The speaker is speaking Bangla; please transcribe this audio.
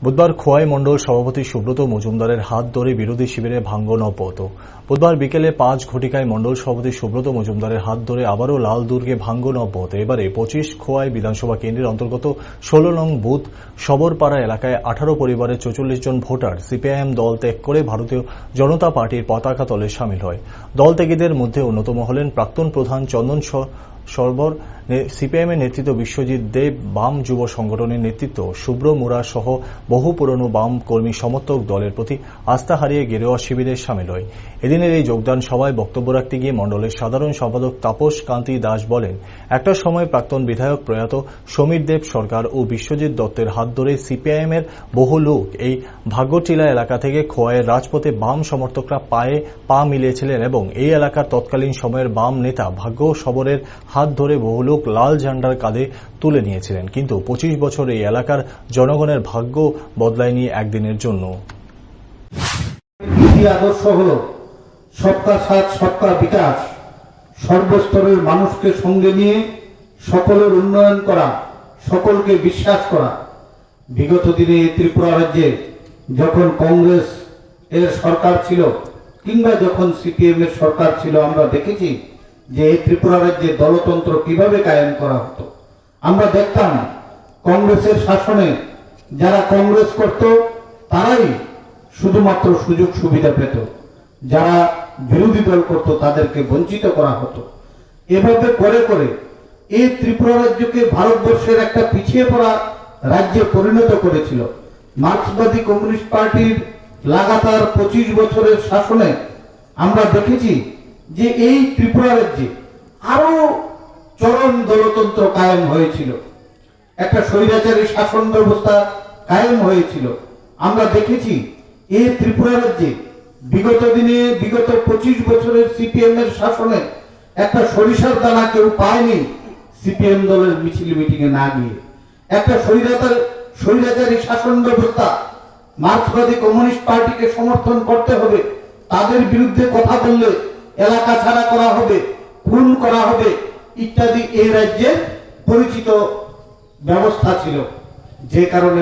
বুধবার খোয়াই মণ্ডল সভাপতি সুব্রত মজুমদারের হাত ধরে বিরোধী শিবিরে ভাঙন অব্যাহত। বুধবার বিকেলে 5 ঘটিকায় মণ্ডল সভাপতি সুব্রত মজুমদারের হাত ধরে আবারও লাল দুর্গে ভাঙন অব্যাহত। এবারে 25 খোয়াই বিধানসভা কেন্দ্রের অন্তর্গত 16 নং বুথ সবরপাড়া এলাকায় 18 পরিবারের 44 জন ভোটার সিপিআইএম দল ত্যাগ করে ভারতীয় জনতা পার্টির পতাকা তলে সামিল হয়। দল ত্যাগীদের মধ্যে অন্যতম হলেন প্রাক্তন প্রধান চন্দন সরবর, সিপিআইএমের নেতৃত্ব বিশ্বজিৎ দেব, বাম যুব সংগঠনের নেতৃত্ব শুভ্র মুরা সহ বহু পুরনো বাম কর্মী সমর্থক দলের প্রতি আস্থা হারিয়ে গেরুয়া শিবিরে সামিল হয়। এদিনের এই যোগদান সভায় বক্তব্য রাখতে গিয়ে মণ্ডলের সাধারণ সম্পাদক তাপস কান্তি দাস বলেন, একটা সময় প্রাক্তন বিধায়ক প্রয়াত সমীর দেব সরকার ও বিশ্বজিৎ দত্তের হাত ধরে সিপিআইএমের বহু লোক এই ভাগ্যটিলা এলাকা থেকে খোয়াইয়ের রাজপথে বাম সমর্থকরা পায়ে পা মিলিয়েছিলেন এবং এই এলাকার তৎকালীন সময়ের বাম নেতা ভাগ্য সবরের হাত ধরে বহু লোক লাল ঝান্ডার কাঁধে তুলে নিয়েছিলেন। কিন্তু 25 বছর এই এলাকার জনগণের ভাগ্য বদলায়নি একদিনের জন্য। আদর্শ হল সবকা সাথ সবকা বিকাশ, সর্বস্তরের মানুষকে সঙ্গে নিয়ে সকলের উন্নয়ন করা, সকলকে বিশ্বাস করা। বিগত দিনে ত্রিপুরা রাজ্যে যখন কংগ্রেস এর সরকার ছিল কিংবা যখন সিপিএম এর সরকার ছিল, আমরা দেখেছি যে এই ত্রিপুরা রাজ্যে দলতন্ত্র কিভাবে কায়েম করা হতো। আমরা দেখতাম কংগ্রেসের শাসনে যারা কংগ্রেস করত তারাই শুধুমাত্র সুযোগ সুবিধা পেত, যারা বিরোধী দল করত তাদেরকে বঞ্চিত করা হতো। এভাবে করে করে এই ত্রিপুরা রাজ্যকে ভারতবর্ষের একটা পিছিয়ে পড়া রাজ্যে পরিণত করেছিল। মার্ক্সবাদী কমিউনিস্ট পার্টির লাগাতার 25 বছরের শাসনে আমরা দেখেছি যে এই ত্রিপুরা রাজ্যে আরো চরম দলতন্ত্র কায়েম হয়েছিল, একটা স্বৈরাচারী শাসন ব্যবস্থা কায়েম হয়েছিল। আমরা দেখেছি এই ত্রিপুরা রাজ্যে বিগত দিনে বিগত 25 বছরের সিপিএম এর শাসনে একটা সরিষার দানা কেউ পায়নি সিপিএম দলের মিছিল মিটিং এ না গিয়ে। একটা স্বৈরাচারী শাসন ব্যবস্থা, মার্ক্সবাদী কমিউনিস্ট পার্টিকে সমর্থন করতে হবে, তাদের বিরুদ্ধে কথা বললে এলাকা ছাড়া করা হবে, খুন করা হবে ইত্যাদি এই রাজ্যের পরিচিত ব্যবস্থা ছিল। যে কারণে